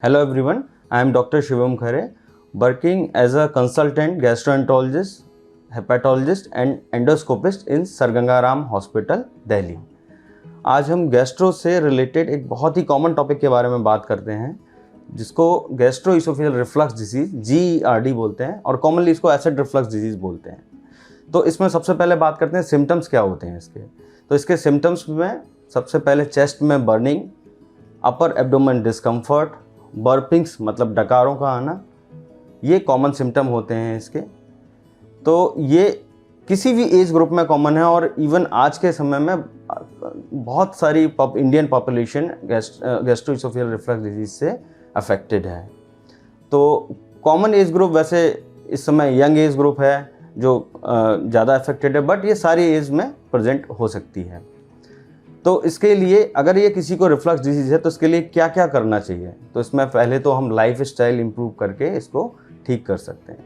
Hello everyone, I am Dr. Shivam Khare, working as a consultant gastroenterologist, hepatologist and endoscopist in Sir Ganga Ram hospital Delhi. आज हम gastro से related एक बहुत ही common topic के बारे में बात करते हैं जिसको gastro oesophageal reflux disease GERD बोलते हैं और कॉमनली इसको एसिड रिफ्लक्स डिजीज बोलते हैं। तो इसमें सबसे पहले बात करते हैं सिम्टम्स क्या होते हैं इसके। तो इसके सिम्टम्स में सबसे पहले चेस्ट में बर्निंग, अपर एब्डोमेन डिस्कम्फर्ट, बर्पिंग्स मतलब डकारों का आना, ये कॉमन सिम्टम होते हैं इसके। तो ये किसी भी एज ग्रुप में कॉमन है और इवन आज के समय में बहुत सारी Indian population gastroesophageal reflux disease से अफेक्टेड है। तो कॉमन एज ग्रुप वैसे इस समय यंग एज ग्रुप है जो ज़्यादा अफेक्टेड है, बट ये सारी एज में प्रेजेंट हो सकती है। तो इसके लिए अगर ये किसी को रिफ्लक्स डिजीज़ है तो इसके लिए क्या क्या करना चाहिए, तो इसमें पहले तो हम लाइफ स्टाइल इम्प्रूव करके इसको ठीक कर सकते हैं।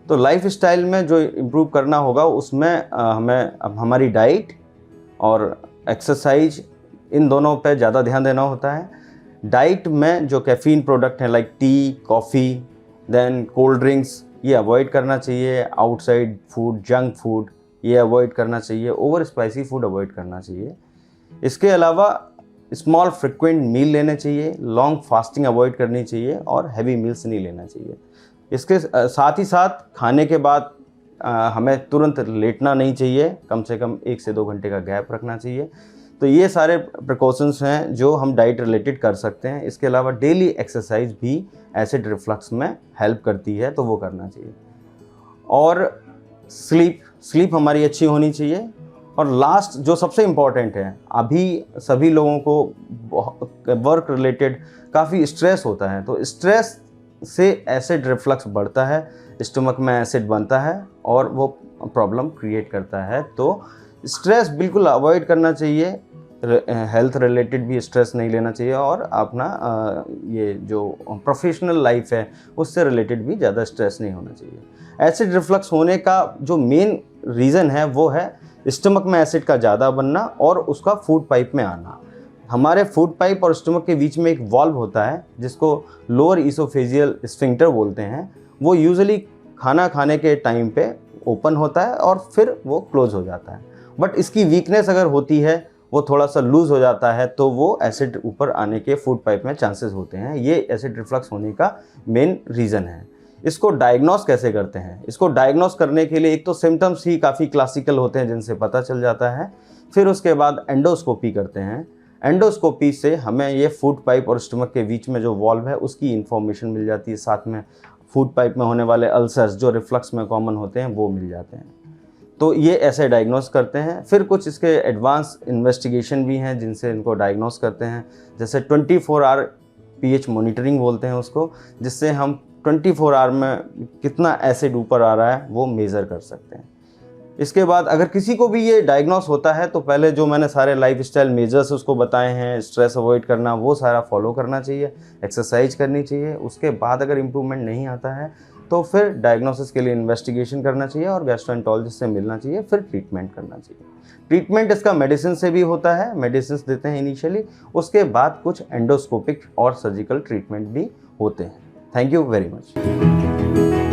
तो लाइफ स्टाइल में जो इम्प्रूव करना होगा उसमें हमें हमारी डाइट और एक्सरसाइज, इन दोनों पे ज़्यादा ध्यान देना होता है। डाइट में जो कैफ़ीन प्रोडक्ट हैं like tea, coffee, then cold drinks, ये अवॉइड करना चाहिए। आउटसाइड फूड, जंक फूड ये अवॉइड करना चाहिए। ओवर स्पाइसी फूड अवॉइड करना चाहिए। इसके अलावा स्मॉल फ्रिक्वेंट मील लेने चाहिए, लॉन्ग फास्टिंग अवॉइड करनी चाहिए और हैवी मील्स नहीं लेना चाहिए। इसके साथ ही साथ खाने के बाद हमें तुरंत लेटना नहीं चाहिए, कम से कम 1 से 2 घंटे का गैप रखना चाहिए। तो ये सारे प्रिकॉशंस हैं जो हम डाइट रिलेटेड कर सकते हैं। इसके अलावा डेली एक्सरसाइज भी एसिड रिफ्लक्स में हेल्प करती है, तो वो करना चाहिए। और स्लीप हमारी अच्छी होनी चाहिए। और लास्ट जो सबसे इम्पॉर्टेंट है, अभी सभी लोगों को वर्क रिलेटेड काफ़ी स्ट्रेस होता है, तो स्ट्रेस से एसिड रिफ्लक्स बढ़ता है, स्टमक में एसिड बनता है और वो प्रॉब्लम क्रिएट करता है। तो स्ट्रेस बिल्कुल अवॉइड करना चाहिए। हेल्थ रिलेटेड भी स्ट्रेस नहीं लेना चाहिए और अपना ये जो प्रोफेशनल लाइफ है उससे रिलेटेड भी ज़्यादा स्ट्रेस नहीं होना चाहिए। एसिड रिफ्लक्स होने का जो मेन रीज़न है वो है स्टमक में एसिड का ज़्यादा बनना और उसका फूड पाइप में आना। हमारे फूड पाइप और स्टमक के बीच में एक वाल्व होता है जिसको लोअर इसोफेजियल स्फिंक्टर बोलते हैं। वो यूजुअली खाना खाने के टाइम पे ओपन होता है और फिर वो क्लोज हो जाता है। बट इसकी वीकनेस अगर होती है, वो थोड़ा सा लूज़ हो जाता है, तो वो एसिड ऊपर आने के फूड पाइप में चांसेस होते हैं। ये एसिड रिफ्लक्स होने का मेन रीज़न है। इसको डायग्नोस कैसे करते हैं? इसको डायग्नोस करने के लिए एक तो सिम्टम्स ही काफ़ी क्लासिकल होते हैं जिनसे पता चल जाता है। फिर उसके बाद एंडोस्कोपी करते हैं। एंडोस्कोपी से हमें ये फूड पाइप और स्टमक के बीच में जो वॉल्व है उसकी इन्फॉर्मेशन मिल जाती है। साथ में फूड पाइप में होने वाले अल्सर्स जो रिफ्लक्स में कॉमन होते हैं वो मिल जाते हैं। तो ये ऐसे डायग्नोस करते हैं। फिर कुछ इसके एडवांस इन्वेस्टिगेशन भी हैं जिनसे इनको डायग्नोस करते हैं, जैसे 24 आवर pH मॉनिटरिंग बोलते हैं उसको, जिससे हम 24 आवर में कितना एसिड ऊपर आ रहा है वो मेज़र कर सकते हैं। इसके बाद अगर किसी को भी ये डायग्नोस होता है तो पहले जो मैंने सारे लाइफस्टाइल मेजर्स उसको बताए हैं, स्ट्रेस अवॉइड करना, वो सारा फॉलो करना चाहिए, एक्सरसाइज करनी चाहिए। उसके बाद अगर इम्प्रूवमेंट नहीं आता है तो फिर डायग्नोसिस के लिए इन्वेस्टिगेशन करना चाहिए और गैस्ट्रोएंटरोलॉजिस्ट से मिलना चाहिए, फिर ट्रीटमेंट करना चाहिए। ट्रीटमेंट इसका मेडिसिन से भी होता है, मेडिसिन देते हैं इनिशियली, उसके बाद कुछ एंडोस्कोपिक और सर्जिकल ट्रीटमेंट भी होते हैं। Thank you very much.